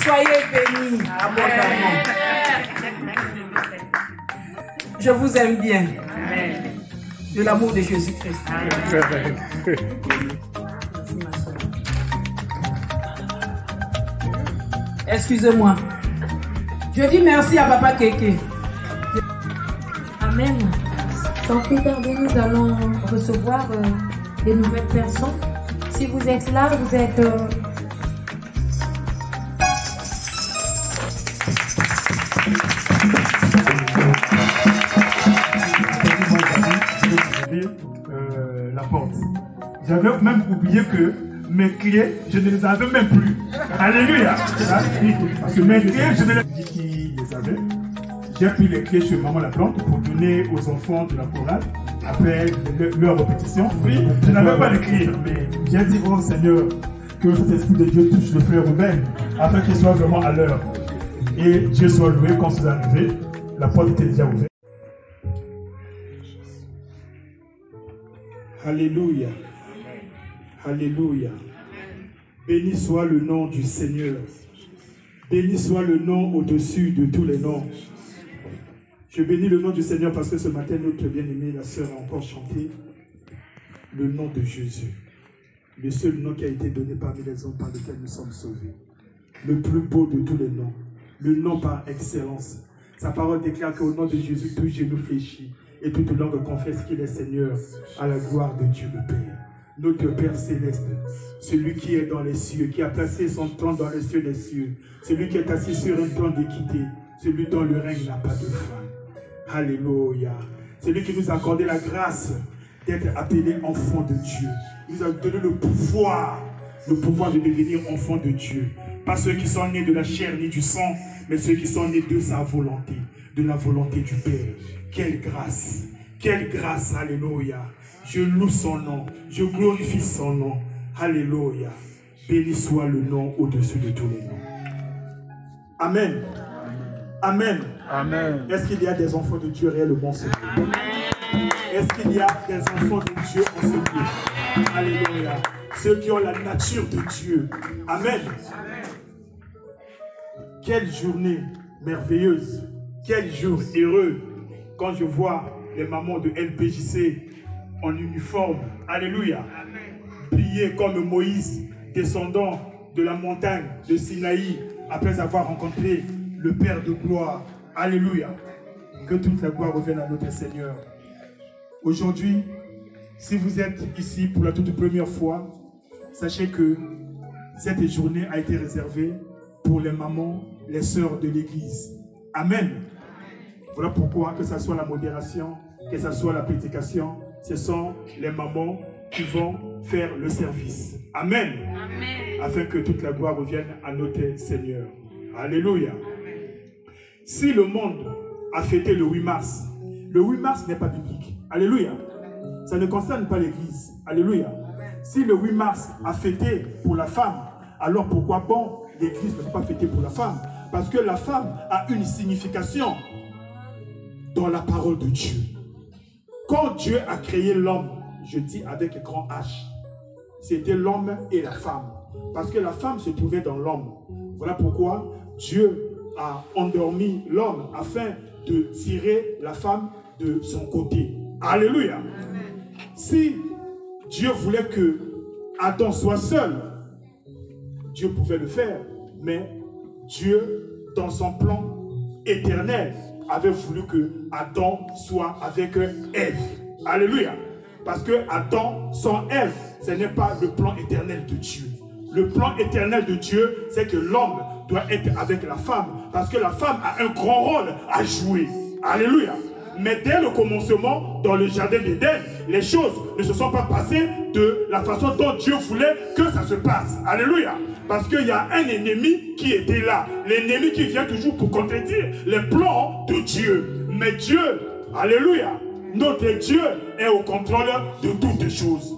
Soyez bénis abondamment. Je vous aime bien. De l'amour de Jésus-Christ. Excusez-moi. Je dis merci à Papa Kéké. Amen. Sans plus tarder, nous allons recevoir des nouvelles personnes. Si vous êtes là, vous êtes... La porte. J'avais même oublié que mes clés, je ne les avais même plus. Alléluia. Parce que mes clés, je ne les dit qui les avait. J'ai pris les clés chez Maman la Plante pour donner aux enfants de la chorale après leur répétition. Oui, je n'avais pas les clés, mais j'ai dit, oh Seigneur, que cet esprit de Dieu touche le frère Ruben afin qu'il soit vraiment à l'heure. Et Dieu soit loué. Quand vous arrivez, la porte était déjà ouverte. Alléluia. Alléluia. Béni soit le nom du Seigneur. Béni soit le nom au-dessus de tous les noms. Je bénis le nom du Seigneur parce que ce matin, notre bien-aimée, la sœur, a encore chanté le nom de Jésus. Le seul nom qui a été donné parmi les hommes par lequel nous sommes sauvés. Le plus beau de tous les noms. Le nom par excellence. Sa parole déclare qu'au nom de Jésus, tout genou fléchit et toute langue confesse qu'il est Seigneur à la gloire de Dieu le Père. Notre Père céleste, celui qui est dans les cieux, qui a placé son trône dans les cieux des cieux, celui qui est assis sur un trône d'équité, celui dont le règne n'a pas de fin. Alléluia. Celui qui nous a accordé la grâce d'être appelés enfants de Dieu. Il nous a donné le pouvoir de devenir enfants de Dieu. Pas ceux qui sont nés de la chair ni du sang, mais ceux qui sont nés de sa volonté, de la volonté du Père. Quelle grâce! Quelle grâce! Alléluia! Je loue son nom, je glorifie son nom. Alléluia! Béni soit le nom au-dessus de tous les noms. Amen. Amen. Amen. Est-ce qu'il y a des enfants de Dieu réellement en ce lieu? Est-ce qu'il y a des enfants de Dieu en ce lieu? Alléluia. Ceux qui ont la nature de Dieu. Amen. Quelle journée merveilleuse. Quel jour heureux quand je vois les mamans de LPJC en uniforme. Alléluia. Prier comme Moïse, descendant de la montagne de Sinaï après avoir rencontré le Père de gloire. Alléluia. Que toute la gloire revienne à notre Seigneur. Aujourd'hui, si vous êtes ici pour la toute première fois, sachez que cette journée a été réservée pour les mamans, les sœurs de l'Église. Amen. Voilà pourquoi, que ce soit la modération, que ce soit la prédication, ce sont les mamans qui vont faire le service. Amen. Amen. Afin que toute la gloire revienne à notre Seigneur. Alléluia. Si le monde a fêté le 8 mars n'est pas biblique. Alléluia. Ça ne concerne pas l'Église. Alléluia. Si le 8 mars a fêté pour la femme, alors pourquoi bon, l'Église ne peut pas fêter pour la femme? Parce que la femme a une signification dans la parole de Dieu. Quand Dieu a créé l'homme, je dis avec grand H, c'était l'homme et la femme. Parce que la femme se trouvait dans l'homme. Voilà pourquoi Dieu a endormi l'homme afin de tirer la femme de son côté. Alléluia. Si Dieu voulait que Adam soit seul, Dieu pouvait le faire. Mais Dieu, dans son plan éternel, avait voulu que Adam soit avec Ève. Alléluia. Parce que Adam sans Ève, ce n'est pas le plan éternel de Dieu. Le plan éternel de Dieu, c'est que l'homme doit être avec la femme. Parce que la femme a un grand rôle à jouer. Alléluia. Mais dès le commencement, dans le jardin d'Éden, les choses ne se sont pas passées de la façon dont Dieu voulait que ça se passe. Alléluia. Parce qu'il y a un ennemi qui était là. L'ennemi qui vient toujours pour contredire les plans de Dieu. Mais Dieu, alléluia, notre Dieu est au contrôle de toutes choses.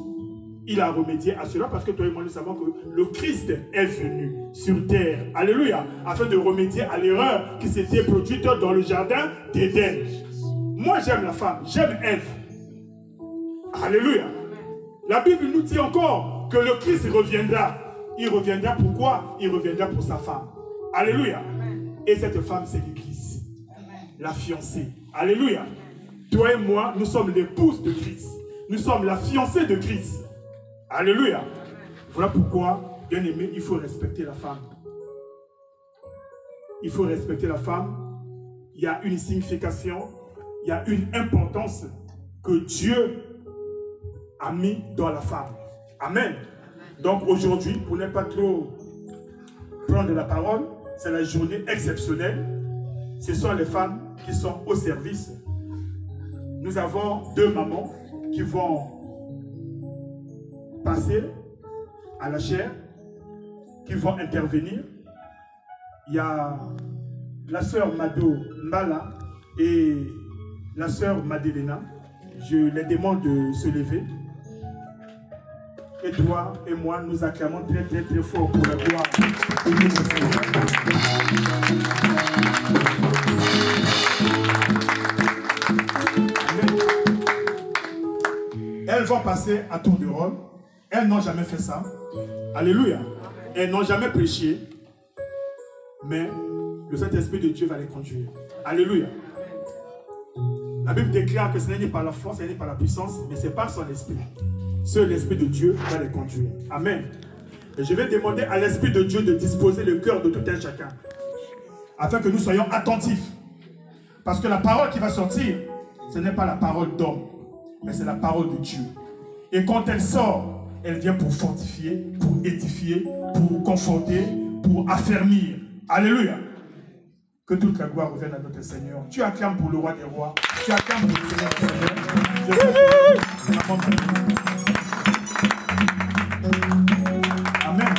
Il a remédié à cela parce que toi et moi nous savons que le Christ est venu sur terre. Alléluia. Afin de remédier à l'erreur qui s'était produite dans le jardin d'Éden. Moi j'aime la femme, j'aime Ève. Alléluia. La Bible nous dit encore que le Christ reviendra. Il reviendra pourquoi? Il reviendra pour sa femme. Alléluia. Et cette femme, c'est l'Église. La fiancée. Alléluia. Toi et moi, nous sommes l'épouse de Christ. Nous sommes la fiancée de Christ. Alléluia. Voilà pourquoi, bien aimé, il faut respecter la femme. Il faut respecter la femme. Il y a une signification, il y a une importance que Dieu a mis dans la femme. Amen. Donc aujourd'hui, pour ne pas trop prendre la parole, c'est la journée exceptionnelle. Ce sont les femmes qui sont au service. Nous avons 2 mamans qui vont passer à la chair, qui vont intervenir. Il y a la sœur Mado Mbala et la sœur Madelena. Je les demande de se lever. Et toi et moi, nous acclamons très très très fort pour la gloire de notre Seigneur. Elles vont passer à tour de rôle. Elles n'ont jamais fait ça. Alléluia. Elles n'ont jamais prêché. Mais le Saint-Esprit de Dieu va les conduire. Alléluia. La Bible déclare que ce n'est ni par la force, ce n'est ni par la puissance, mais c'est par son esprit. Seul l'Esprit de Dieu va les conduire. Amen. Et je vais demander à l'Esprit de Dieu de disposer le cœur de tout un chacun, afin que nous soyons attentifs. Parce que la parole qui va sortir, ce n'est pas la parole d'homme, mais c'est la parole de Dieu. Et quand elle sort, elle vient pour fortifier, pour édifier, pour conforter, pour affermir. Alléluia. Que toute la gloire revienne à notre Seigneur. Tu acclames pour le roi des rois. Tu acclames pour le Seigneur des seigneurs. Amen.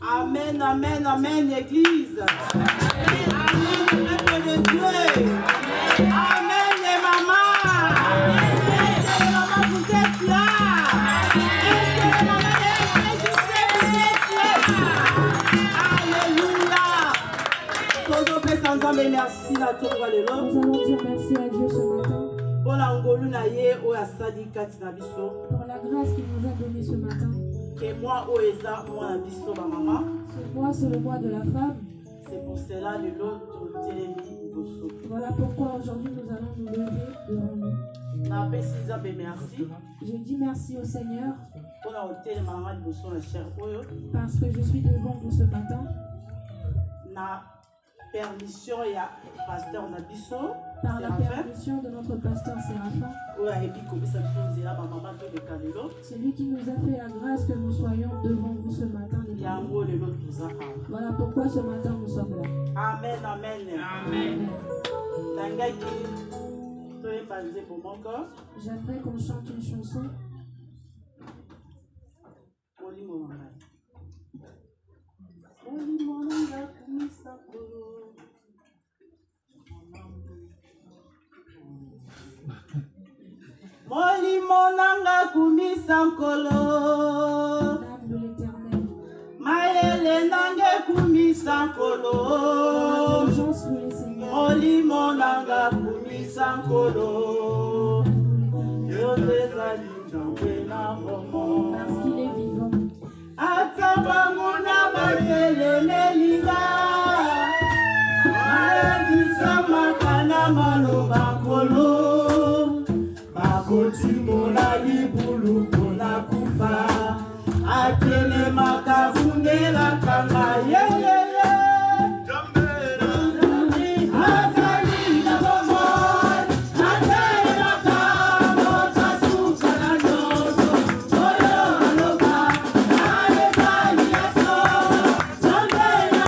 Amen, amen, amen, Église. Amen, peuple de Dieu. Amen, les mamans. Est-ce que les mamans, vous êtes là? Est-ce que les mamans, je sais que vous êtes là? Alléluia. Tous nos sans hommes, merci à toi pour le long. Nous allons dire merci à Dieu ce matin Pour la ngolu na ye o asali kati na biso. pour la grâce qu'il nous a donnée ce matin. Que moi o eza moi na biso ba maman. Ce mois, c'est le mois de la femme. C'est pour cela le l'autre télémi bosso. Voilà pourquoi aujourd'hui nous allons nous lever devant nous. Na pesi nzambe merci. Je dis merci au Seignur Pour la hôtel maman bosso na cher oyo. parce que je suis devant vous ce matin. Na permission ya pasteur na biso. Par la permission de notre pasteur Séraphin, Oyo ayebi komisa biso nzela ba maman to de kalelo. celui qui nous a fait la grâce que nous soyons devant vous ce matin. les amis. Yango le l'autre toza awa. Voilà pourquoi ce matin nous sommes là. Amen, amen. Amen. Nangaki toyemba nzembo moko. J'aimerais qu'on chante une chanson. Molimo na ngai. Molimo na ngai kumisa kolo. Molimo nanga kumisa nkolo. L'âme de l'Éternel. Mayele nange kumisa nkolo. Vengeance pour les seigneurs. Molimo nanga kumisa nkolo. Yo tezali nzambe na bomo. Parce qu'il est vivant. Ata bango na batelemelinga. Ayebisa na maloba nkolo. Bakotimola libulu mpona kufa. Atelemaka vundelaka ngai yeyeye. Azali na bomoi. Atelemaka mota suka na nyonso. Oyo aloba. Alezali ya solo. Nzambe na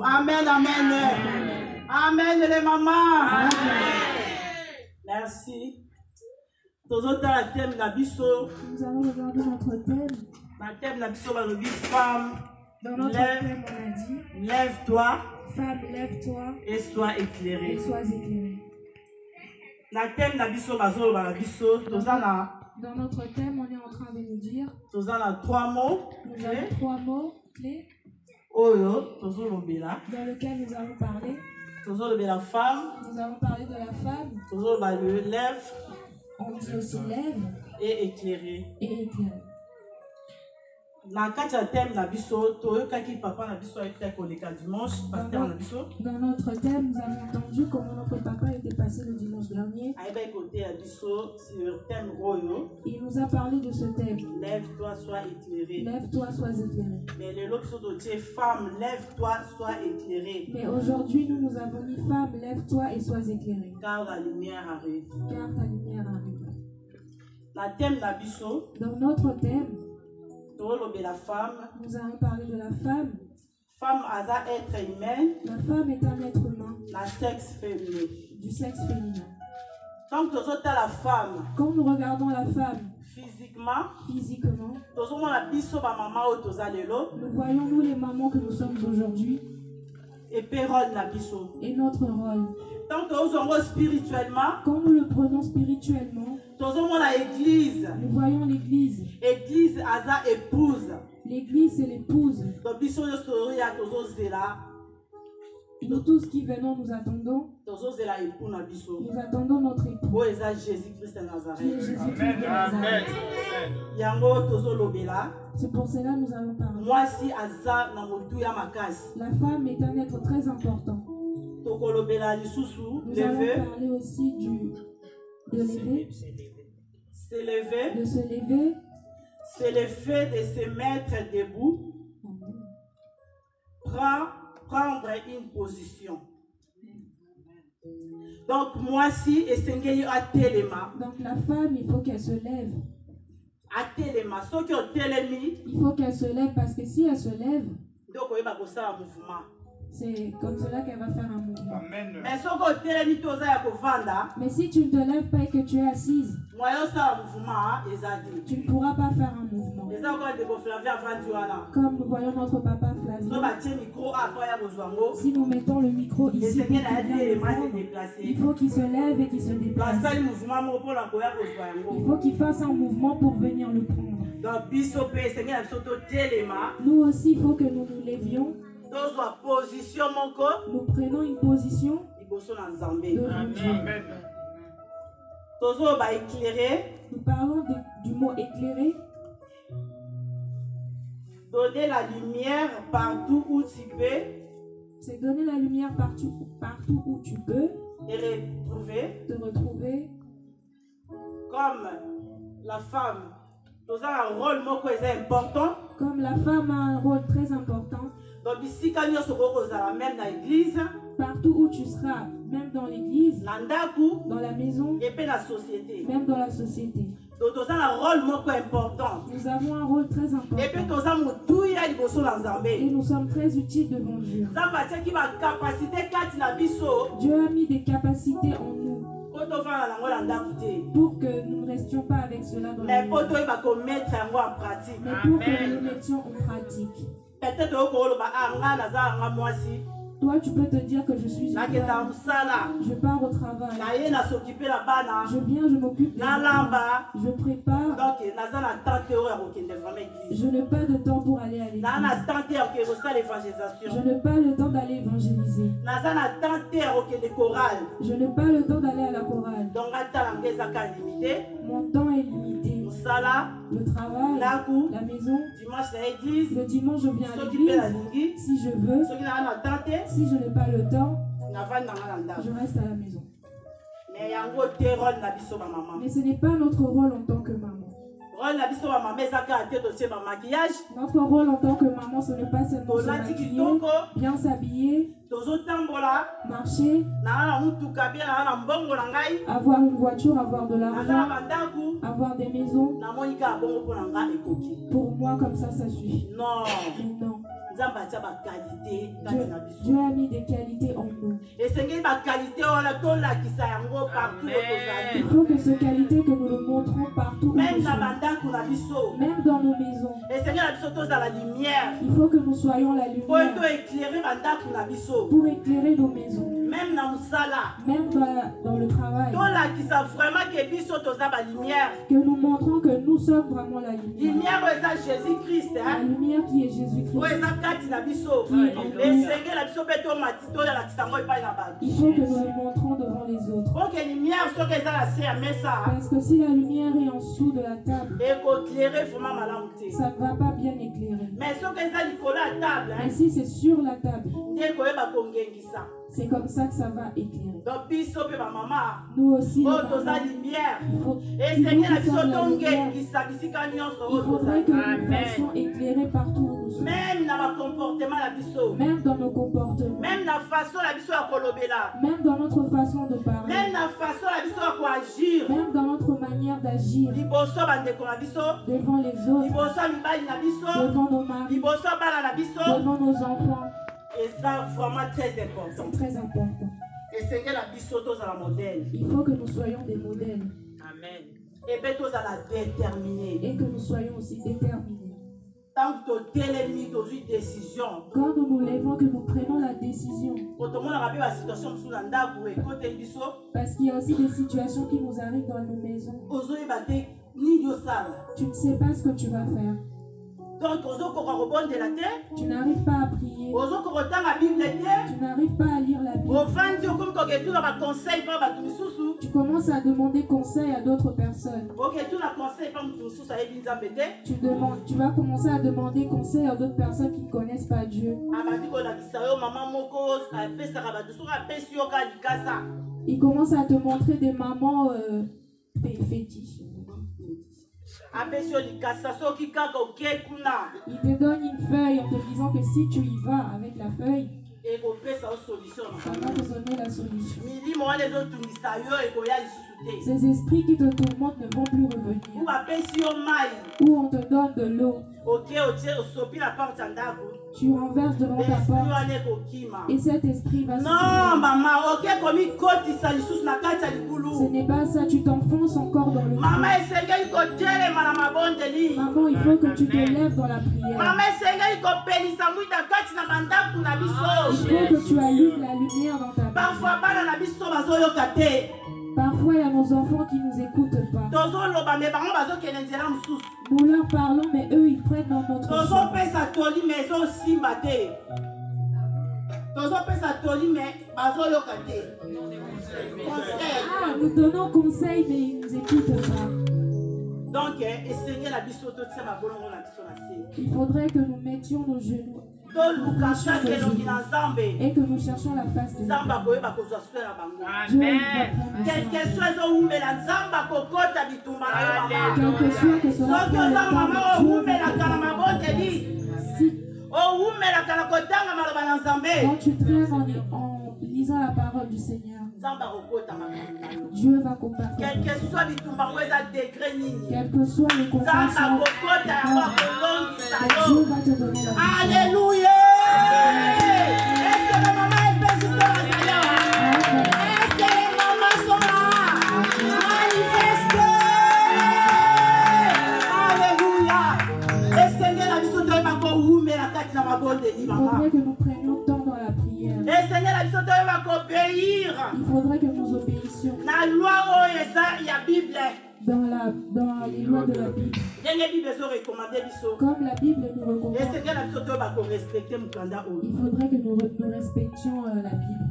Amen, amen. Amen, les mamans. Merci. Nous allons regarder notre thème. Le thème de femme. Dans notre thème, on a dit lève-toi. Femme, lève-toi. Et sois éclairée. Et sois éclairée. Dans notre thème, on est en train de nous dire nous avons 3 mots. Nous avons 3 mots clés dans lesquels nous allons parler. Nous allons la femme. Nous allons parler de la femme. Nous allons le lève. On dit aussi lève. Et éclairée. Et éclairée. Dans notre thème, nous avons entendu comment notre papa était passé le dimanche dernier. Il nous a parlé de ce thème. Lève-toi, sois éclairé. Lève-toi, sois éclairé. Mais le lot de femme, lève-toi, sois éclairé. Mais aujourd'hui, nous avons dit femme, lève-toi et sois éclairé. Car la lumière arrive. Car ta lumière arrive. Dans notre thème, la femme. Nous allons parler de la femme. Femme à être humaine. La femme est un être humain. La sexe féminin. Du sexe féminin. Quand nous regardons la femme. Quand nous regardons la femme. Physiquement. Nous voyons nous les mamans que nous sommes aujourd'hui. Et notre rôle. Tant que nous sommes spirituellement. Quand nous le prenons spirituellement. L'église. Nous voyons l'église. Église Aza épouse. L'église c'est l'épouse. Nous tous qui venons, nous attendons. Nous attendons notre époux. Jésus-Christ de Nazareth. Jésus-Christ de Nazareth. C'est pour cela que nous allons parler. La femme est un être très important. Nous allons parler aussi de lever. De se lever. C'est le fait de se mettre debout. Prendre une position. Donc, moi, si et Sengeli a téléma. Donc, la femme, il faut qu'elle se lève. A téléma. Ceux qui ont télémi. Il faut qu'elle se lève parce que si elle se lève. Donc, il va faire un mouvement. C'est comme cela qu'elle va faire un mouvement. Amen. Mais si tu ne te lèves pas et que tu es assise, tu ne pourras pas faire un mouvement. Comme nous voyons notre papa Flavien. Si nous mettons le micro ici, il faut qu'il se lève et qu'il se déplace. Il faut qu'il fasse un mouvement pour venir le prendre. Nous aussi, il faut que nous nous levions. Nous prenons une position devant Dieu. Nous parlons du mot éclairer. Donner la lumière partout où tu peux. C'est donner la lumière partout où tu peux. Et te retrouver. Comme la femme. Nous avons un rôle important. Comme la femme a un rôle très important. Donc, ici, quand nous sommes même dans l'église, partout où tu seras, même dans l'église, dans la maison, et dans la société, même dans la société. Donc, nous avons un rôle important. Nous avons un rôle très important. Et puis, nous sommes très utiles devant Dieu. Dieu a mis des capacités en nous. Pour que nous ne restions pas avec cela dans la vie. Mais pour que nous le mettions en pratique. Toi, tu peux te dire que je suis une femme. Je pars au travail. Je viens, je m'occupe des enfants. Je prépare. Je n'ai pas de temps pour aller à l'église. Je n'ai pas le temps d'aller évangéliser. Je n'ai pas le temps d'aller à la chorale. Mon temps est limité. Le travail, la maison, le dimanche je viens à l'église, si je veux, si je n'ai pas le temps, je reste à la maison. Mais ce n'est pas notre rôle en tant que maman. Notre rôle en tant que maman, ce n'est pas seulement se maquiller, bien s'habiller, marcher, avoir une voiture, avoir de l'argent, avoir des maisons. Pour moi, comme ça suffit. Non. Mais non. Dieu a mis des qualités en nous. Il faut que ces qualités que nous le montrons partout où nous sommes. Même dans nos maisons. Il faut que nous soyons la lumière pour éclairer nos maisons. Même dans le travail. Que nous montrons que nous sommes vraiment la lumière. La lumière qui est Jésus-Christ. Il faut que nous le montrons devant les autres. Parce que si la lumière est en dessous de la table, ça ne va pas bien éclairer. Mais si c'est sur la table, c'est comme ça que ça va éclairer. Nous aussi, il faudrait que nous fassions éclairer partout où nous sommes. Même dans nos comportements. Même dans notre façon de parler. Même dans notre manière d'agir. Devant les autres. Devant nos maris. Devant nos enfants. Et ça, vraiment très important. C'est très important. Et c'est que la bisotos à la modèle. Il faut que nous soyons des modèles. Amen. Et bétos à la déterminer. Et que nous soyons aussi déterminés. Tant que tu as une décision. Quand nous nous levons, que nous prenons la décision. Parce qu'il y a aussi des situations qui nous arrivent dans nos maisons. Tu ne sais pas ce que tu vas faire. Donc, tu n'arrives pas à prier. Tu n'arrives pas à lire la Bible. Tu commences à demander conseil à d'autres personnes. Tu vas commencer à demander conseil à d'autres personnes qui ne connaissent pas Dieu. Ils commencent à te montrer des mamans fétiches. Il te donne une feuille en te disant que si tu y vas avec la feuille, ça va te donner la solution. Ces esprits qui te tourmentent ne vont plus revenir. Ou on te donne de l'eau. Tu renverses devant ta porte. Et cet esprit va se ce n'est pas ça, tu t'enfonces encore dans le trou. Maman, il faut que tu te lèves dans la prière. Il faut que tu allumes la lumière dans ta vie. Parfois, il y a nos enfants qui ne nous écoutent pas. Nous leur parlons, mais eux, ils prennent dans notre chemin. Nous donnons conseil, mais ils ne nous écoutent pas. Donc, il faudrait que nous mettions nos genoux et que nous cherchions la face de Dieu. Quel que soit que soit quand tu traînes en lisant la parole du Seigneur, Dieu va combattre. Quel que soit les combats, Dieu va te donner la vie. Alléluia. Est-ce que les mamans peuvent se faire? Est-ce que les mamans sont là? Manifestez. Alléluia. Le Seigneur a dit que il faudrait que nous prenions temps dans la prière. Le Seigneur a dit que il faudrait que nous obéissions la loi il y a Bible. Dans les lois de la Bible. Comme la Bible nous recommande. Il faudrait que nous respections la Bible.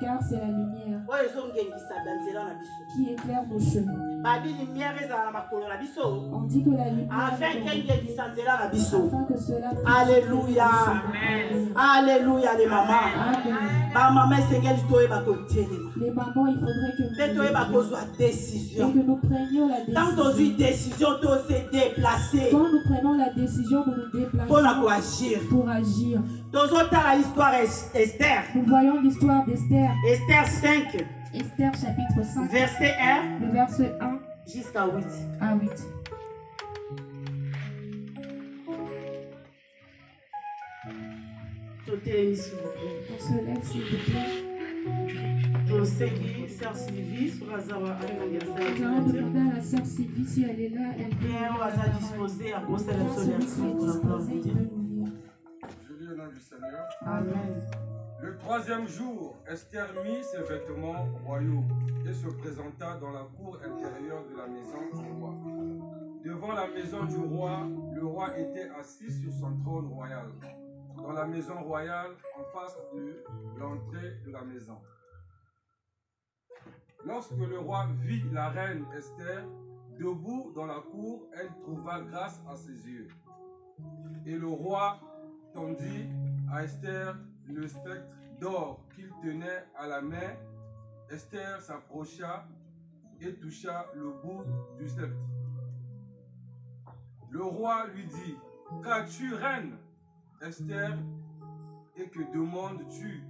Car c'est la lumière qui éclaire nos chemins. On dit que la lumière afin que cela puisse. Alléluia. Alléluia les mamans. Les mamans, il faudrait que nous décision. Et que nous prenions la décision. Tant dans une décision de se déplacer. Quand nous prenons la décision de nous déplacer. Pour agir. Pour agir. Dans l'histoire Esther. Nous voyons l'histoire d'Esther. Esther 5. Esther chapitre 5. Verset 1. Le verset 1. Jusqu'à 8. À 8. On se lève s'il vous plaît. Nous allons demander à la sœur Sylvie si elle est là. Elle peut être disposée à poster la Je lis au nom du Seigneur. Amen. Le troisième jour, Esther mit ses vêtements royaux et se présenta dans la cour intérieure de la maison du roi. Devant la maison du roi, le roi était assis sur son trône royal, dans la maison royale en face de l'entrée de la maison. Lorsque le roi vit la reine Esther debout dans la cour, elle trouva grâce à ses yeux. Et le roi tendit à Esther le spectre d'or qu'il tenait à la main. Esther s'approcha et toucha le bout du sceptre. Le roi lui dit: Qu'as-tu, reine Esther, et que demandes-tu?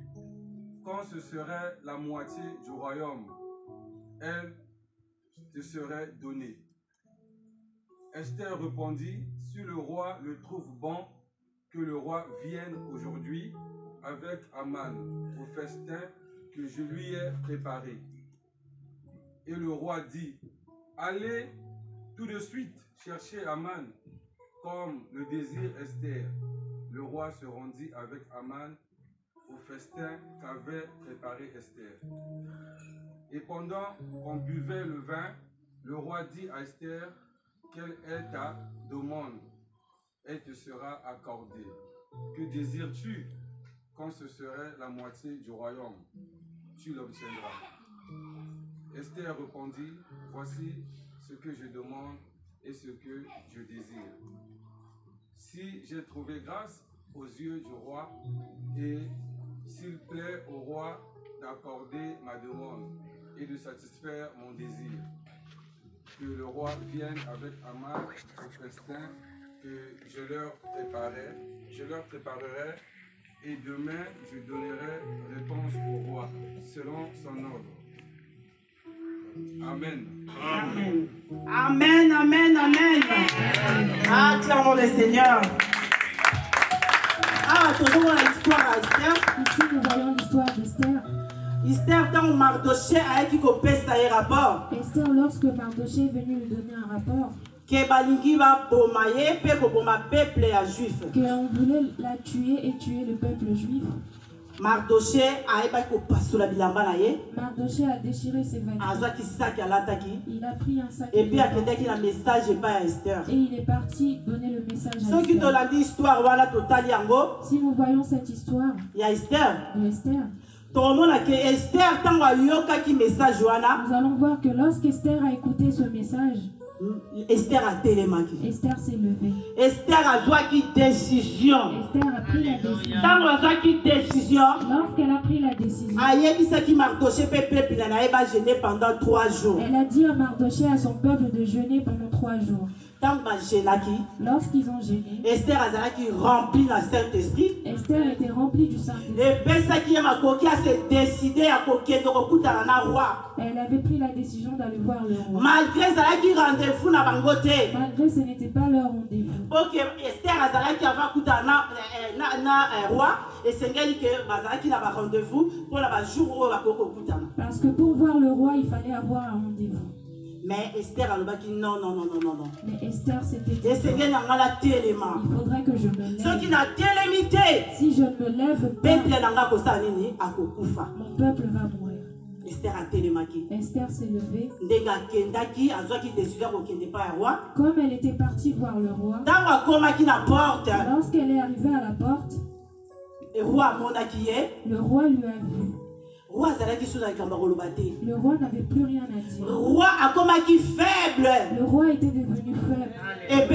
Quand ce serait la moitié du royaume, elle te serait donnée. Esther répondit: Si le roi le trouve bon, que le roi vienne aujourd'hui avec Aman au festin que je lui ai préparé. Et le roi dit: Allez tout de suite chercher Aman, comme le désire Esther. Le roi se rendit avec Aman au festin qu'avait préparé Esther. Et pendant qu'on buvait le vin, le roi dit à Esther: Quelle est ta demande? Elle te sera accordée. Que désires-tu? Quand ce serait la moitié du royaume, tu l'obtiendras. Esther répondit: Voici ce que je demande et ce que je désire. Si j'ai trouvé grâce aux yeux du roi, et s'il plaît au roi d'accorder ma demande et de satisfaire mon désir, que le roi vienne avec Aman au festin que je leur préparerai, et demain je donnerai réponse au roi selon son ordre. Amen. Amen. Amen, amen, amen. Acclamons le Seigneur. Toujours l'histoire d'Esther. Ici, nous voyons l'histoire d'Esther. Esther, quand Mardoché a écrit au rapport. Esther, lorsque Mardoché est venu lui donner un rapport. Qu'on voulait la tuer et tuer le peuple juif. Mardoché a déchiré ses vêtements. Il a pris un sac. Et puis il a message à Esther. Et il est parti donner le message à Esther. Si nous voyons cette histoire, il y a Esther. De Esther. Nous allons voir que lorsqu'Esther a écouté ce message, Esther a télémaqué. Esther s'est levée. Esther a joué décision. Esther a pris la décision. Lorsqu'elle a pris la décision, pendant 3 jours. Elle a dit à Mardoché, à son peuple, de jeûner pendant 3 jours. Lorsqu'ils ont jeûné, Esther a rempli le Saint-Esprit. Esther était remplie du Saint-Esprit. Elle avait pris la décision d'aller voir le roi. Malgré ce n'était pas leur rendez-vous. Esther parce que pour voir le roi, il fallait avoir un rendez-vous. Mais Esther a dit non. Mais Esther s'était dit: il faudrait que je me lève. Si je ne me lève pas, mon peuple va mourir. Esther s'est levée. Comme elle était partie voir le roi, lorsqu'elle est arrivée à la porte, le roi lui a vu. Le roi n'avait plus rien à dire. Le roi était devenu faible. Et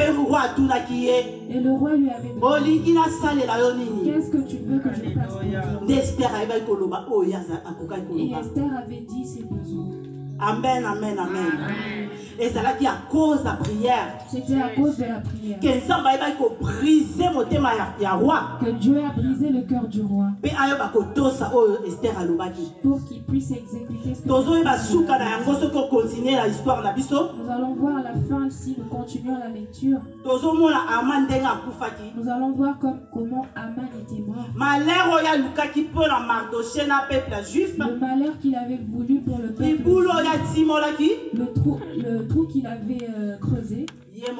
le roi lui avait dit: qu'est-ce que tu veux que je fasse pour toi? Et Esther avait dit ses besoins. Amen, amen, amen. Et c'est là qu'il y a cause de prière. C'était à cause de la prière. Que Dieu a brisé le cœur du roi. Pour qu'il puisse exécuter ce que nous allons voir à la fin si nous continuons la lecture. Nous allons voir comment Aman était mort. Le malheur qu'il avait voulu pour le peuple. Le trou qu'il avait creusé. C'était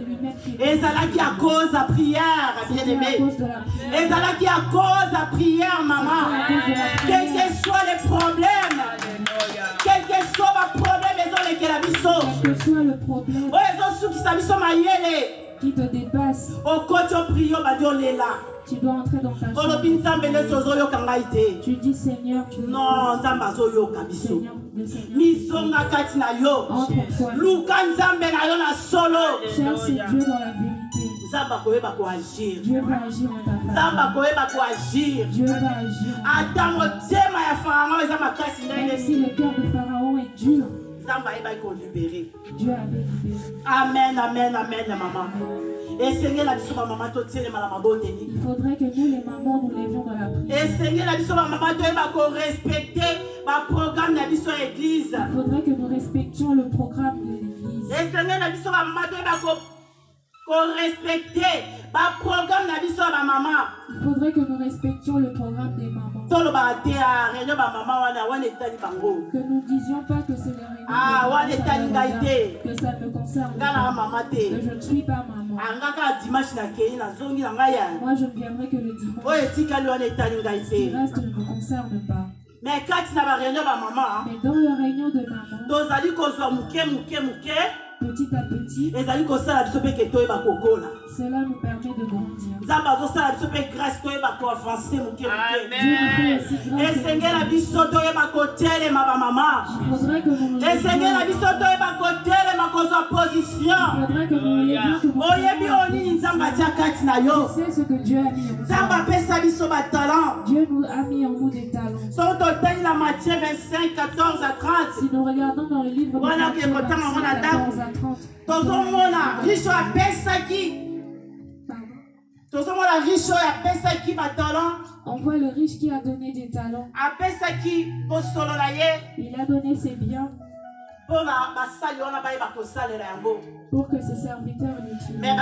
lui-même qui. Et ça là qui a cause à prière, bien-aimé. Et ça là qui a cause à prière, maman. Quels que soient les problèmes, quel que soit le problème, quel que soit le problème qui te dépasse, tu dois entrer dans ta chambre. Tu dis Seigneur, tu non, Seigneur, cherche Dieu dans la vérité. Dieu va agir en ta faveur. Dieu va agir. Même si le cœur de Pharaon est dur, Dieu avait libéré. Amen, amen, amen, maman. Et Seigneur, la biso maman to tiene malama bondeni. Il faudrait que nous les mamans nous levions dans la prière. Et Seigneur, la biso maman to ba ko respecter ba programme la biso église. Il faudrait que nous respections le programme de l'église. Et Seigneur, la biso maman to ba ko respecter ba programme la biso ba maman. Il faudrait que nous respections le programme des mamans. Que nous disions pas que c'est la réunion que ça me concerne pas, que je ne suis pas maman. Moi je ne viendrai que le dimanche. Ce qui reste ne me concerne pas. Mais dans la réunion de maman, petit à petit, cela nous permet de grandir. Et Seigneur, la biso to yeba kotele ma maman. Et Seigneur, la biso to yeba kotele ma kozo position. Oyebi oni nzamba tiakati na yo. C'est ce que Dieu a mis en nous. Nzamba pesa biso ba talent. Dieu nous a mis en nous des talents. Son total la Matthieu 25 14 à 30. Si nous regardons dans le livre de Matthieu 25 14 à 30. Tozomona riche a pesa ki. Tozomona riche a pesa ki ba talent. On voit le riche qui a donné des talents. Il a donné ses biens pour que ses serviteurs l'utilisent. Mais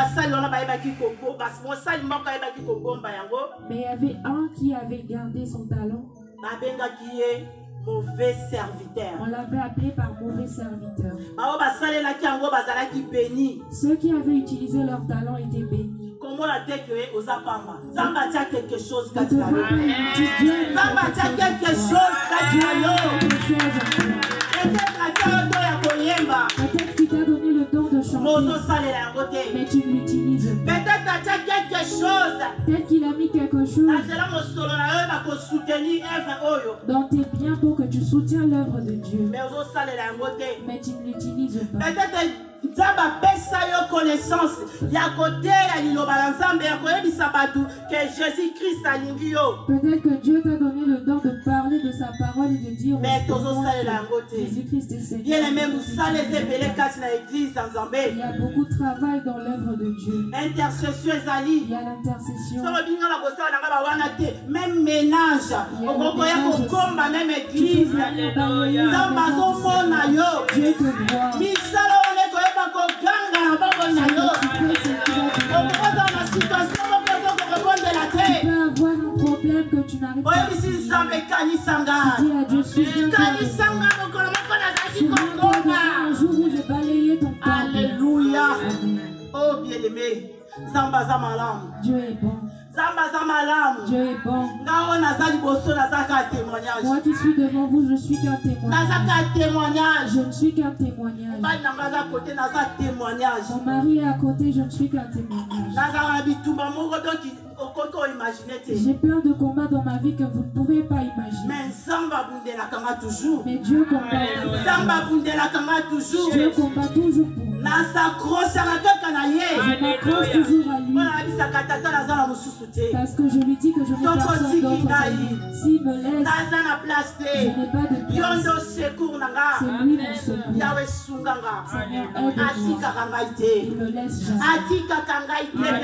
il y avait un qui avait gardé son talent. Mauvais serviteur. On l'avait appelé par mauvais serviteur. Ceux qui avaient utilisé leur talent étaient bénis. Comment la tête que aux apamba? Zamba tient quelque chose quand tu as Zamba tient quelque chose quand tu peut-être qu'il t'a donné le don de chanter, mais tu ne l'utilises pas. Peut-être qu'il a mis quelque chose dans tes biens pour que tu soutiens l'œuvre de Dieu, mais tu ne l'utilises pas. Connaissance peut-être que Dieu t'a donné le don de parler de sa parole et de dire Jésus-Christ est Seigneur. Il y a beaucoup de travail dans l'œuvre de Dieu. Intercession il y a l'intercession. Même ménage même église Dieu te voit. Tu peux avoir un problème que tu n'arrives pas à dis à Dieu, souviens-toi un jour où j'ai balayé ton corps. Alléluia. Oh bien-aimé, Dieu est bon. Dieu est bon. Moi qui suis devant vous, je suis qu'un témoignage. Je ne suis qu'un témoignage. Mon mari est à côté, je ne suis qu'un témoignage. J'ai plein de combats dans ma vie que vous ne pouvez pas imaginer. Mais Dieu combat toujours. Dieu combat toujours pour moi. Je m'accroche toujours à lui. Parce que je lui dis que je n'ai personne d'autre que lui. S'il me laisse, je n'ai pas de place. C'est lui mon secours. Seigneur, aide-moi. Il me laisse jamais. Il me laisse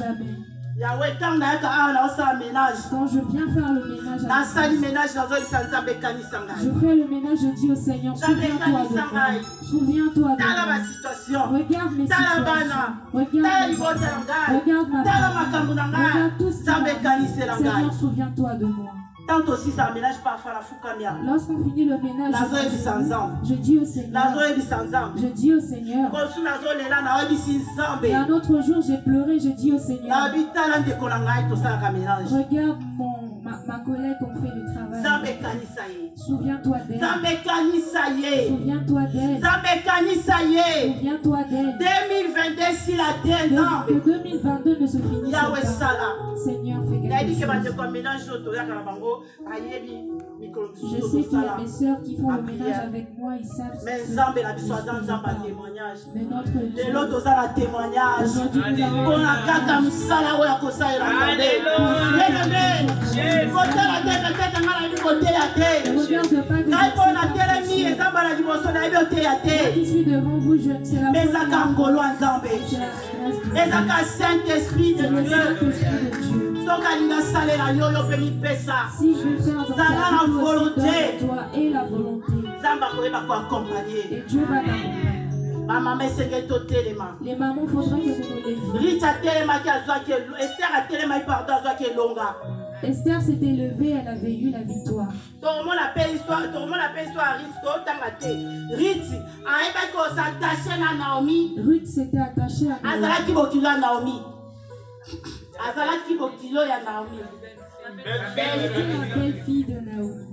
jamais. Quand je viens faire le ménage, je fais le ménage, je dis au Seigneur, souviens-toi de moi. Souviens-toi de moi. Regarde mes situations. Regarde ma famille. Regarde tout ce qui m'arrive. Seigneur, souviens-toi de moi. Lorsqu'on finit le ménage, je dis au Seigneur, et un autre jour j'ai pleuré, je dis au Seigneur, regarde ma collègue qu'on fait le travail. Souviens-toi d'elle. Souviens-toi d'elle. Souviens-toi d'elle. 2022, si la que 2022 ne se finisse pas. Seigneur, fais quelque chose. Je sais qu'il y a mes soeurs qui font le ménage avec moi, ils savent ce que c'est. Mais notre Dieu, qui suis devant vous, je ne sais pas. Saint-Esprit de Dieu. Si je veux faire la volonté de toi et la volonté, et Dieu va t'accompagner. Les mamans, faudrait que vous nous leviez. Esther s'était levée, elle avait eu la victoire. Ruth s'était attachée à Naomi. Elle était la belle-fille de Naomi.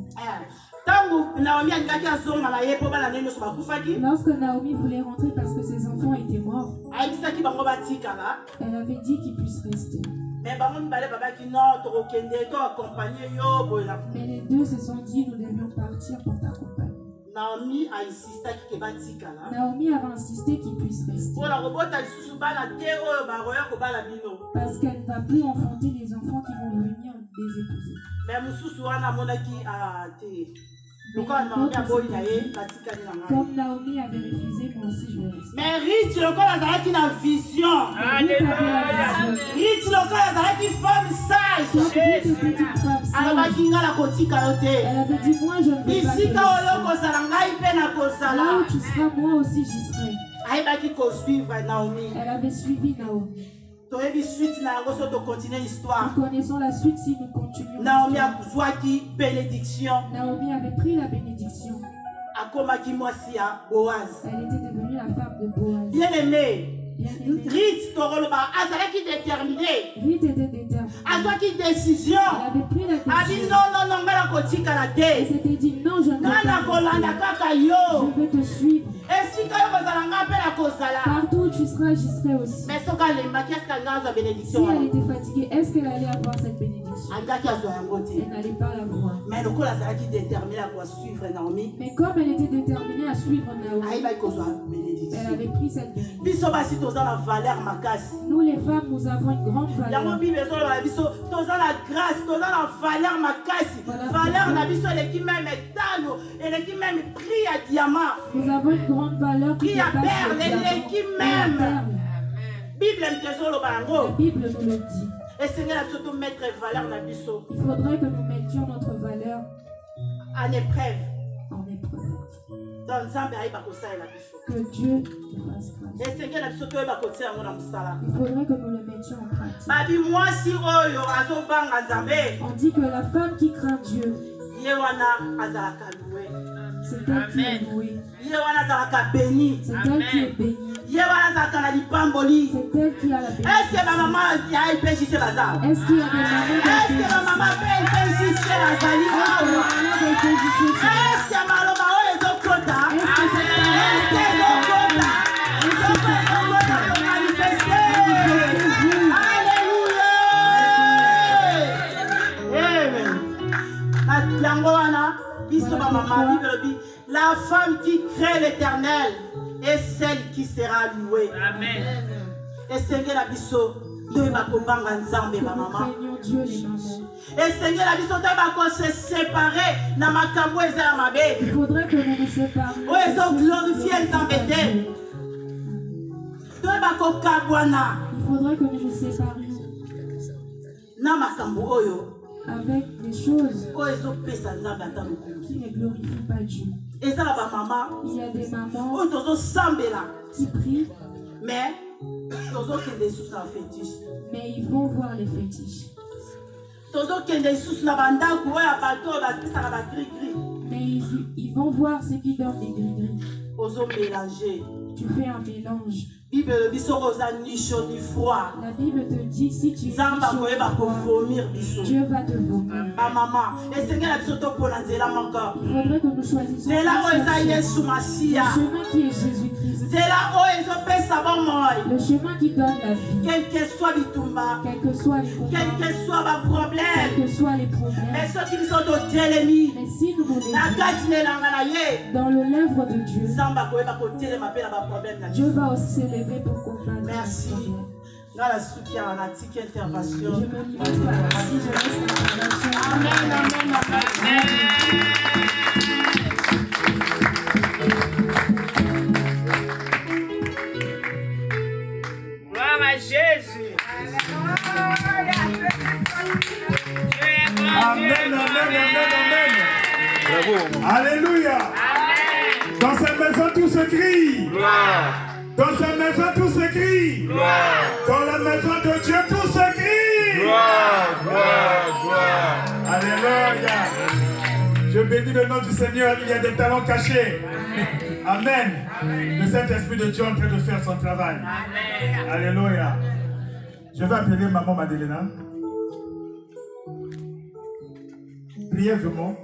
Lorsque Naomi voulait rentrer parce que ses enfants étaient morts, elle avait dit qu'ils puissent rester. Mais les deux se sont dit, nous devions partir pour t'accompagner. Naomi avait insisté qu'ils puissent rester. Parce qu'elle ne va plus enfanter les enfants qui vont venir les épouser. Comme Naomi avait refusé, moi aussi je vais rester. Mais Ruth, le corps a une vision. Ruth, le corps a une femme sage. Elle avait dit, moi je ne veux pas. Là où tu seras, moi aussi j'y serai. Elle avait suivi Naomi. Nous connaissons la suite si nous continuons. Naomi avait pris la bénédiction. Elle était devenue la femme de Boaz. Bien-aimé, Ruth était déterminée. Elle avait décision. Elle avait pris la décision. Elle s'était dit non, je ne veux pas. Je veux te suivre. Partout où tu seras, j'y serai aussi. Mais si elle était fatiguée, est-ce qu'elle allait avoir cette bénédiction? Elle n'allait pas la voir. Mais comme elle était déterminée à suivre Naomi, elle avait pris cette bénédiction. Nous les femmes, nous avons une grande valeur. Nous avons une grande valeur qui dépasse le diamant. La Bible nous le dit. Il faudrait que nous mettions notre valeur en épreuve. Que Dieu nous fasse grâce. Il faudrait que nous le mettions en pratique. On dit que la femme qui craint Dieu, c'est elle qui est louée. C'est elle qui est bénie. C'est elle qui a la bénédiction. Est-ce que ma maman a péché la zale? Est-ce qu'il y a des mamans qui est-ce que ma maman a péché la zale? Est-ce que ma maman a péché la zale? Alléluia. La femme qui crée l'Éternel est celle qui sera louée. Amen. Et Seigneur la biso, Dieu va kobanga nzambe ba maman. Et Seigneur la biso, Dieu va se séparer na makambo ezala mabe. Il faudrait que nous nous séparions. Oh, ils ont glorifié nzambe te. Dieu va kokabwana. Il faudrait que nous nous séparions. Na makambo oyo. Avec des choses qui ne glorifient pas Dieu. Il y a des mamans qui prient, mais ils vont voir les fétiches. Mais ils vont voir ce qui donne des gris-gris. Tu fais un mélange. La Bible te dit si tu es Dieu va te vomir. Il faudrait que nous choisissions le chemin qui est Jésus-Christ. Le chemin qui donne la vie. Quel que soit les problèmes, mais si nous nous dans le lèvre de Dieu, Dieu va aussi s'élever pour comprendre. Merci. Dans la soutien, on a tique intervention. Je me limite pas ainsi, je laisse l'intervention. Amen, amen, amen. Gloire à Jésus. Amen, amen, amen, amen. Bravo. Alléluia. Amen. Dans cette maison, tout se crie. Gloire. Dans cette maison, tout se crie. Gloire. Dans la maison de Dieu, tout se crie. Gloire, gloire, gloire. Alléluia. Je bénis le nom du Seigneur. Il y a des talents cachés. Amen. Le Saint-Esprit de Dieu est en train de faire son travail. Amen. Alléluia. Je vais appeler maman Madeleina. Brièvement,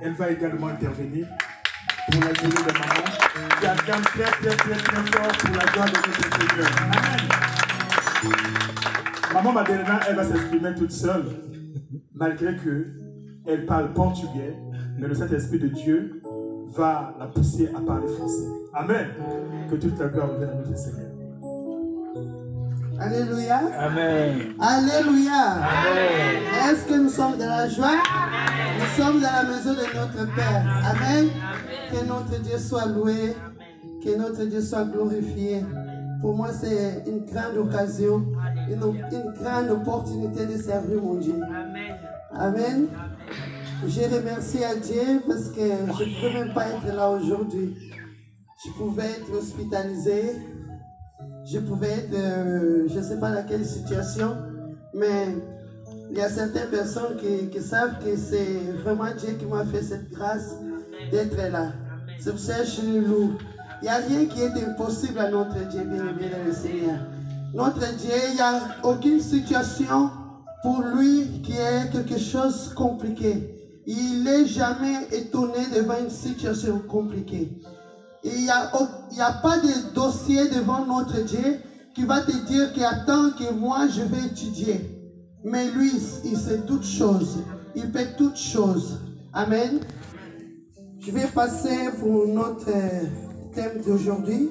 elle va également intervenir pour la journée de maman. Qui acclame très fort pour la gloire de notre Seigneur. Amen. Maman Madeleina, elle va s'exprimer toute seule, malgré qu'elle parle portugais, mais le Saint-Esprit de Dieu va la pousser à parler français. Amen. Que toute la gloire revienne à notre Seigneur. Alléluia. Amen. Alléluia. Amen. Est-ce que nous sommes dans la joie? Nous sommes dans la maison de notre Père. Amen. Que notre Dieu soit loué. Que notre Dieu soit glorifié. Pour moi, c'est une grande occasion, une grande opportunité de servir mon Dieu. Amen. Je remercie à Dieu parce que je ne pouvais même pas être là aujourd'hui. Je pouvais être hospitalisé. Je pouvais être, je ne sais pas dans quelle situation, mais il y a certaines personnes qui savent que c'est vraiment Dieu qui m'a fait cette grâce d'être là. C'est pour ça que je suis lourd. Il n'y a rien qui est impossible à notre Dieu, bien-aimé dans le Seigneur. Notre Dieu, il n'y a aucune situation pour lui qui est quelque chose de compliqué. Il n'est jamais étonné devant une situation compliquée. Il n'y a pas de dossier devant notre Dieu qui va te dire qu'attends que moi je vais étudier. Mais lui, il sait toutes choses. Il fait toutes choses. Amen. Je vais passer pour notre thème d'aujourd'hui.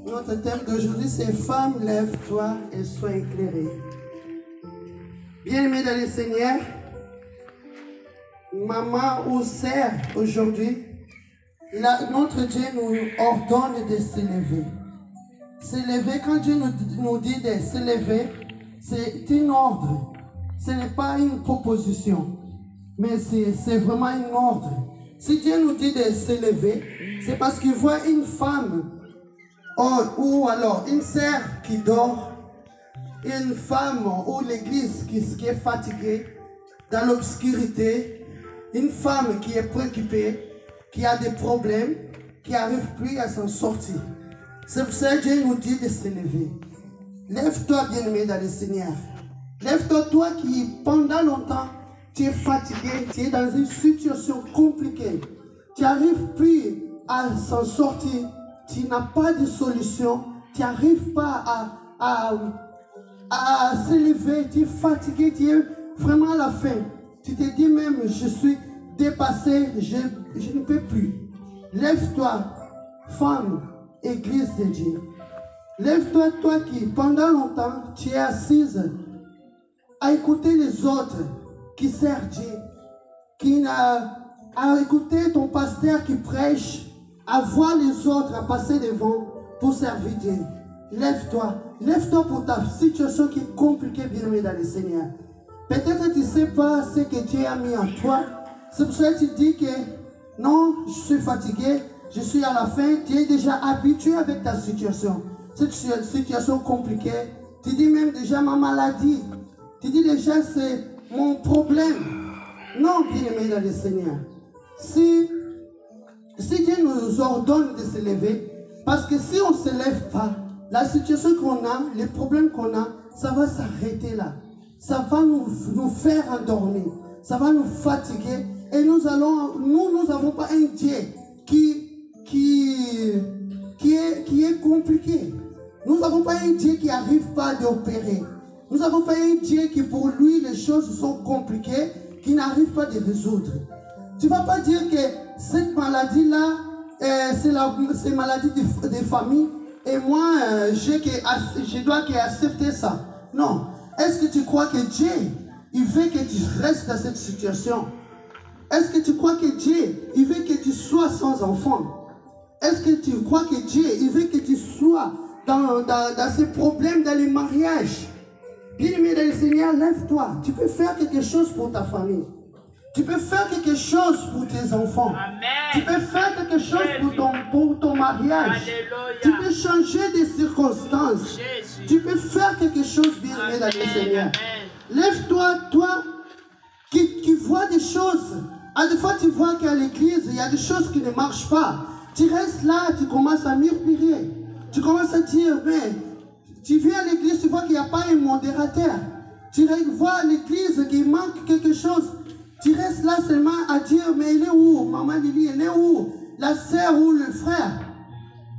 Notre thème d'aujourd'hui, c'est « Femme, lève-toi et sois éclairée ». Bien-aimés dans le Seigneur, maman ou sœur, aujourd'hui, notre Dieu nous ordonne de s'élever. S'élever, quand Dieu nous dit de s'élever, c'est un ordre. Ce n'est pas une proposition, mais c'est vraiment un ordre. Si Dieu nous dit de s'élever, c'est parce qu'il voit une femme ou alors une sœur qui dort, une femme ou l'église qui est fatiguée dans l'obscurité, une femme qui est préoccupée, qui a des problèmes, qui n'arrive plus à s'en sortir. C'est pour ça que Dieu nous dit de se lever. Lève-toi, bien-aimé dans le Seigneur. Lève-toi, toi qui, pendant longtemps, tu es fatigué, tu es dans une situation compliquée. Tu n'arrives plus à s'en sortir. Tu n'as pas de solution. Tu n'arrives pas à s'élever. Tu es fatigué, tu es vraiment à la fin. Tu te dis même, je suis dépassé, je ne peux plus. Lève-toi, femme, église de Dieu. Lève-toi, toi qui, pendant longtemps, tu es assise à écouter les autres qui servent Dieu, à écouter ton pasteur qui prêche, à voir les autres, à passer devant pour servir Dieu. Lève-toi. Lève-toi pour ta situation qui est compliquée, bien-aimé dans le Seigneur. Peut-être que tu ne sais pas ce que Dieu a mis en toi. C'est pour ça que tu dis que non, je suis fatigué, je suis à la fin. Tu es déjà habitué avec ta situation. Cette situation compliquée. Tu dis même déjà ma maladie. Tu dis déjà c'est mon problème. Non, bien-aimé dans le Seigneur. Si Dieu nous ordonne de se lever, parce que si on ne se lève pas, la situation qu'on a, les problèmes qu'on a, ça va s'arrêter là. Ça va nous faire endormir. Ça va nous fatiguer. Et nous n'avons pas un Dieu qui est compliqué. Nous n'avons pas un Dieu qui n'arrive pas à opérer. Nous n'avons pas un Dieu qui pour lui les choses sont compliquées, qui n'arrive pas à les résoudre. Tu ne vas pas dire que cette maladie-là, c'est maladie des familles. Et moi, je dois accepter ça. Non. Est-ce que tu crois que Dieu, il veut que tu restes dans cette situation? Est-ce que tu crois que Dieu, il veut que tu sois sans enfant? Est-ce que tu crois que Dieu, il veut que tu sois dans ces problèmes, dans les mariages? Bien-aimé dans le Seigneur, lève-toi. Tu peux faire quelque chose pour ta famille. Tu peux faire quelque chose pour tes enfants. Amen. Tu peux faire quelque chose pour ton mariage. Alléluia. Tu peux changer des circonstances. Jésus. Tu peux faire quelque chose, bien-aimé dans le Seigneur. Amen. Lève-toi, toi qui vois des choses. À des fois, tu vois qu'à l'église, il y a des choses qui ne marchent pas. Tu restes là, tu commences à murmurer. Tu commences à dire, mais tu viens à l'église, tu vois qu'il n'y a pas un modérateur. Tu vois à l'église qu'il manque quelque chose. Tu restes là seulement à dire, mais il est où? Maman Lily, elle est où? La sœur ou le frère?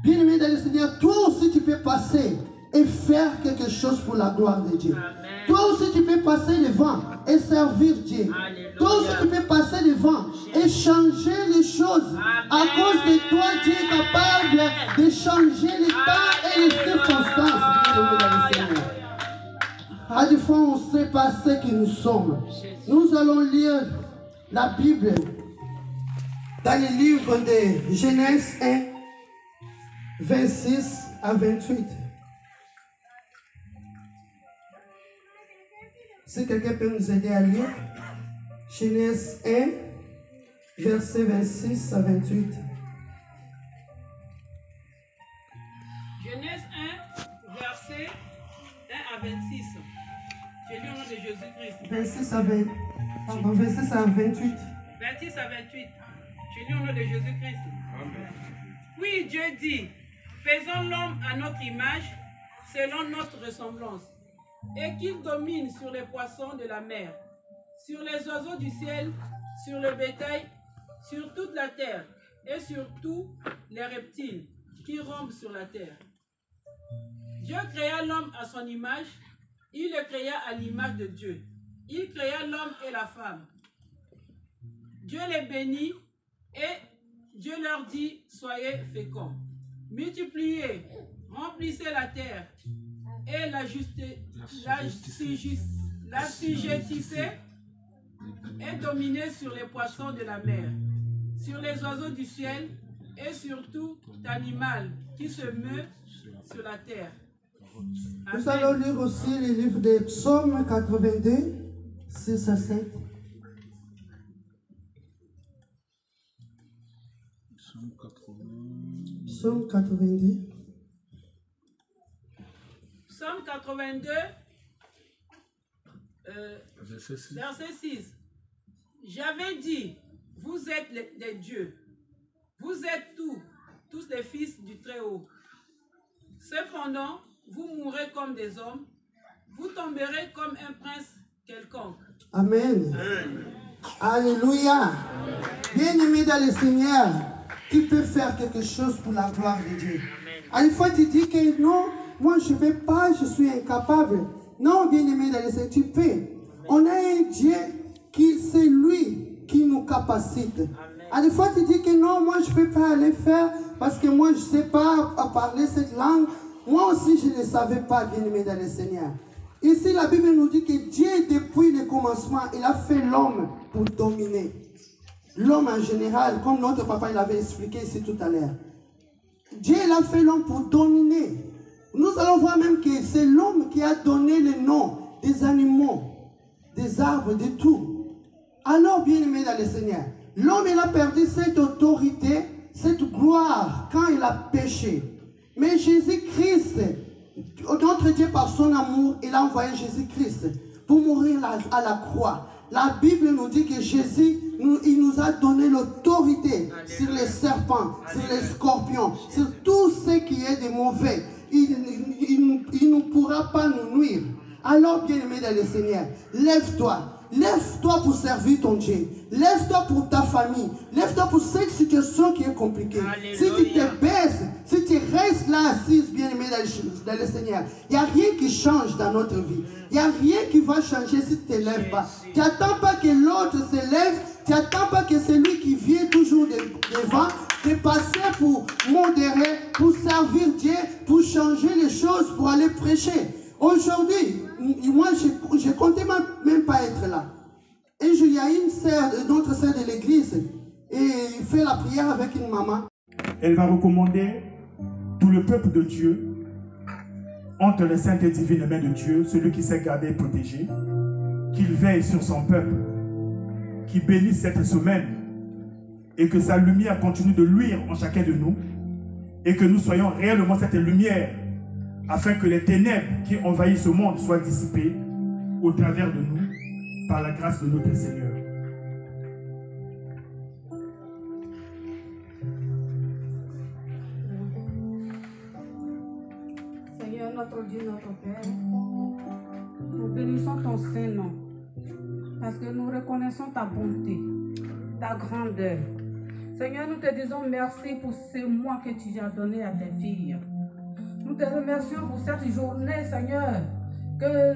Bien-aimé dans le Seigneur, toi aussi tu peux passer et faire quelque chose pour la gloire de Dieu. Amen. Toi aussi tu peux passer devant et servir Dieu. Alléluia. Toi aussi tu peux passer devant et changer les choses. Amen. À cause de toi, Dieu est capable de changer les temps et les circonstances. Bien-aimé dans le Seigneur. À des fois, on ne sait pas ce que nous sommes. Nous allons lire la Bible dans le livre de Genèse 1, 26 à 28. Si quelqu'un peut nous aider à lire, Genèse 1, verset 26 à 28. Genèse 1, verset 1 à 26. Je lis au nom de Jésus-Christ. 26 à 28. 26 à 28. Je lis au nom de Jésus-Christ. Amen. Oui, Dieu dit, faisons l'homme à notre image, selon notre ressemblance, et qu'il domine sur les poissons de la mer, sur les oiseaux du ciel, sur le bétail, sur toute la terre, et sur tous les reptiles qui rampent sur la terre. Dieu créa l'homme à son image, il le créa à l'image de Dieu. Il créa l'homme et la femme. Dieu les bénit et Dieu leur dit, soyez féconds, multipliez, remplissez la terre et l'assujettissez et dominez sur les poissons de la mer, sur les oiseaux du ciel et sur tout animal qui se meut sur la terre. Nous allons lire aussi le livre de Psaume 82, 6 à 7. Psaume 82. Psaume 82, verset 6. J'avais dit, vous êtes des dieux, vous êtes tous les fils du Très-Haut. Cependant, vous mourrez comme des hommes, vous tomberez comme un prince quelconque. Amen. Alléluia. Bien-aimé dans le Seigneur, tu peux faire quelque chose pour la gloire de Dieu. À une fois, tu dis que non, moi je ne peux pas, je suis incapable. Non, bien-aimé dans le Seigneur, tu peux. On a un Dieu c'est lui qui nous capacite. À des fois, tu dis que non, moi, je ne peux pas aller faire parce que moi, je ne sais pas parler cette langue. Moi aussi, je ne savais pas, bien-aimé dans le Seigneur. Ici, la Bible nous dit que Dieu, depuis le commencement, il a fait l'homme pour dominer. L'homme en général, comme notre papa l'avait expliqué ici tout à l'heure. Dieu, il a fait l'homme pour dominer. Nous allons voir même que c'est l'homme qui a donné le nom des animaux, des arbres, de tout. Alors, bien-aimé dans le Seigneur, l'homme, il a perdu cette autorité, cette gloire quand il a péché. Mais Jésus-Christ, notre Dieu par son amour, il a envoyé Jésus-Christ pour mourir à la croix. La Bible nous dit que Jésus, il nous a donné l'autorité sur les serpents, sur les scorpions, sur tout ce qui est de mauvais. Il ne pourra pas nous nuire. Alors, bien-aimé dans le Seigneur, lève-toi. Lève-toi pour servir ton Dieu. Lève-toi pour ta famille. Lève-toi pour cette situation qui est compliquée. Alléluia. Si tu te baisses, si tu restes là assise, bien-aimé dans le Seigneur, il n'y a rien qui change dans notre vie. Il n'y a rien qui va changer si tu ne te lèves pas. Tu n'attends pas que l'autre se lève. Tu n'attends pas que celui qui vient toujours devant de passer pour modérer, pour servir Dieu, pour changer les choses, pour aller prêcher. Aujourd'hui, moi, je ne comptais même pas être là. Et il y a une autre sœur de l'église, et il fait la prière avec une maman. Elle va recommander tout le peuple de Dieu, entre les saintes et divines mains de Dieu, celui qui s'est gardé et protégé, qu'il veille sur son peuple, qu'il bénisse cette semaine, et que sa lumière continue de luire en chacun de nous, et que nous soyons réellement cette lumière, afin que les ténèbres qui envahissent ce monde soient dissipées au travers de nous, par la grâce de notre Seigneur. Seigneur, notre Dieu, notre Père, nous bénissons ton Saint-Nom, parce que nous reconnaissons ta bonté, ta grandeur. Seigneur, nous te disons merci pour ce mois que tu as donné à tes filles. Nous te remercions pour cette journée, Seigneur, que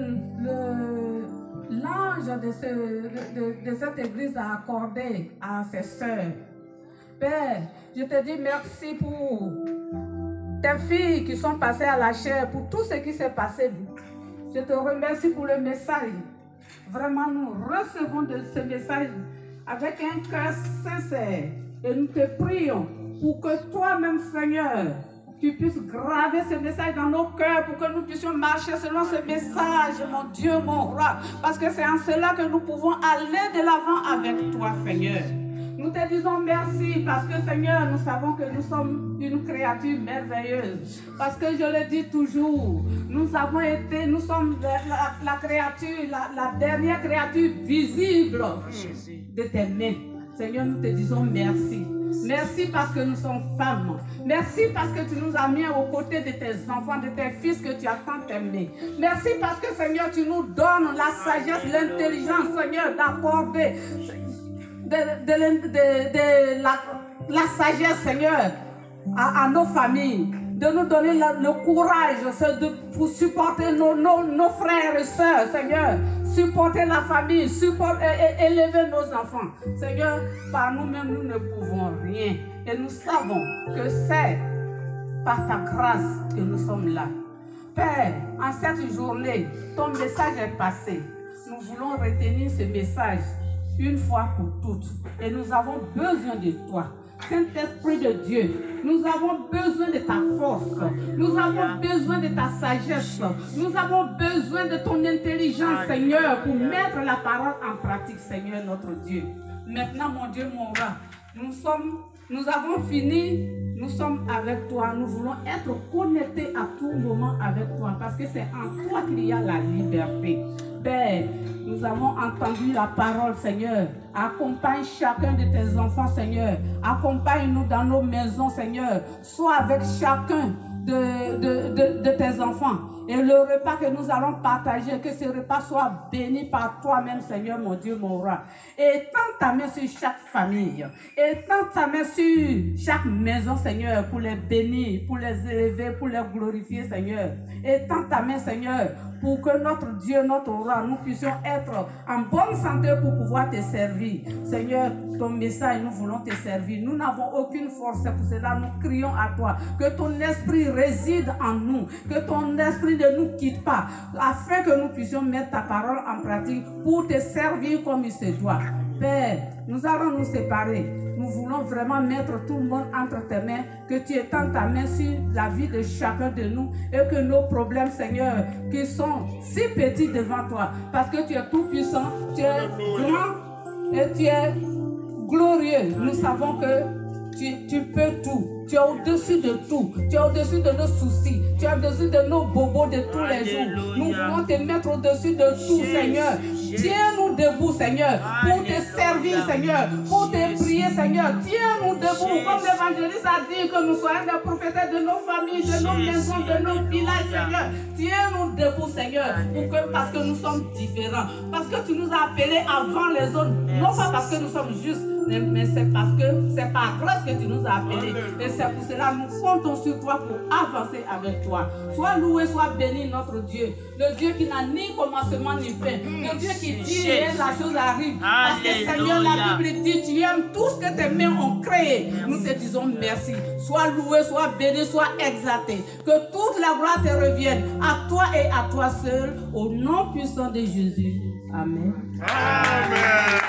l'ange de cette église a accordé à ses sœurs. Père, je te dis merci pour tes filles qui sont passées à la chair, pour tout ce qui s'est passé. Je te remercie pour le message. Vraiment, nous recevons de ce message avec un cœur sincère. Et nous te prions pour que toi-même, Seigneur, tu puisses graver ce message dans nos cœurs pour que nous puissions marcher selon ce message, mon Dieu, mon roi. Parce que c'est en cela que nous pouvons aller de l'avant avec toi, Seigneur. Nous te disons merci parce que, Seigneur, nous savons que nous sommes une créature merveilleuse. Parce que je le dis toujours, nous sommes la créature, la dernière créature visible de tes mains. Seigneur, nous te disons merci. Merci parce que nous sommes femmes. Merci parce que tu nous as mis aux côtés de tes enfants, de tes fils que tu as tant aimés. Merci parce que, Seigneur, tu nous donnes la sagesse, l'intelligence, Seigneur, d'accorder la sagesse, Seigneur, à nos familles. De nous donner le courage pour supporter nos frères et sœurs, Seigneur. Supporter la famille, élever nos enfants. Seigneur, par nous-mêmes, nous ne pouvons rien. Et nous savons que c'est par ta grâce que nous sommes là. Père, en cette journée, ton message est passé. Nous voulons retenir ce message une fois pour toutes. Et nous avons besoin de toi. Saint-Esprit de Dieu, nous avons besoin de ta force, nous avons besoin de ta sagesse, nous avons besoin de ton intelligence, Seigneur, pour mettre la parole en pratique, Seigneur notre Dieu. Maintenant, mon Dieu, mon roi, nous avons fini, nous sommes avec toi, nous voulons être connectés à tout moment avec toi, parce que c'est en toi qu'il y a la liberté. Père, nous avons entendu la parole, Seigneur. Accompagne chacun de tes enfants, Seigneur. Accompagne-nous dans nos maisons, Seigneur. Sois avec chacun de tes enfants. Et le repas que nous allons partager, que ce repas soit béni par toi-même, Seigneur, mon Dieu, mon roi. Étends ta main sur chaque famille. Étends ta main sur chaque maison, Seigneur, pour les bénir, pour les élever, pour les glorifier, Seigneur. Étends ta main, Seigneur, pour que notre Dieu, notre roi, nous puissions être en bonne santé pour pouvoir te servir. Seigneur, ton message, nous voulons te servir. Nous n'avons aucune force, c'est pour cela nous crions à toi. Que ton esprit réside en nous, que ton esprit ne nous quitte pas, afin que nous puissions mettre ta parole en pratique pour te servir comme il se doit. Père, nous allons nous séparer. Nous voulons vraiment mettre tout le monde entre tes mains, que tu étends ta main sur la vie de chacun de nous et que nos problèmes, Seigneur, qui sont si petits devant toi, parce que tu es tout puissant, tu es grand et tu es glorieux. Nous savons que tu peux tout. Tu es au-dessus de tout. Tu es au-dessus de nos soucis. Tu es au-dessus de nos bobos de tous les jours. Nous voulons te mettre au-dessus de tout, Seigneur. Tiens-nous debout, Seigneur, pour te servir, Seigneur, pour te prier, Seigneur. Tiens-nous debout, comme l'évangéliste a dit, que nous soyons des prophètes de nos familles, de nos maisons, de nos villages, Seigneur. Tiens-nous debout, Seigneur, parce que nous sommes différents. Parce que tu nous as appelés avant les autres. Non pas parce que nous sommes justes, mais c'est parce que c'est par grâce que tu nous as appelés. Et c'est pour cela que nous comptons sur toi pour avancer avec toi. Sois loué, sois béni notre Dieu. Le Dieu qui n'a ni commencement ni fin. Le Dieu qui dit et la chose arrive. Parce que Seigneur, la Bible dit, tu aimes tout ce que tes mains ont créé. Nous te disons merci. Sois loué, sois béni, sois exalté. Que toute la gloire te revienne à toi et à toi seul. Au nom puissant de Jésus. Amen. Amen.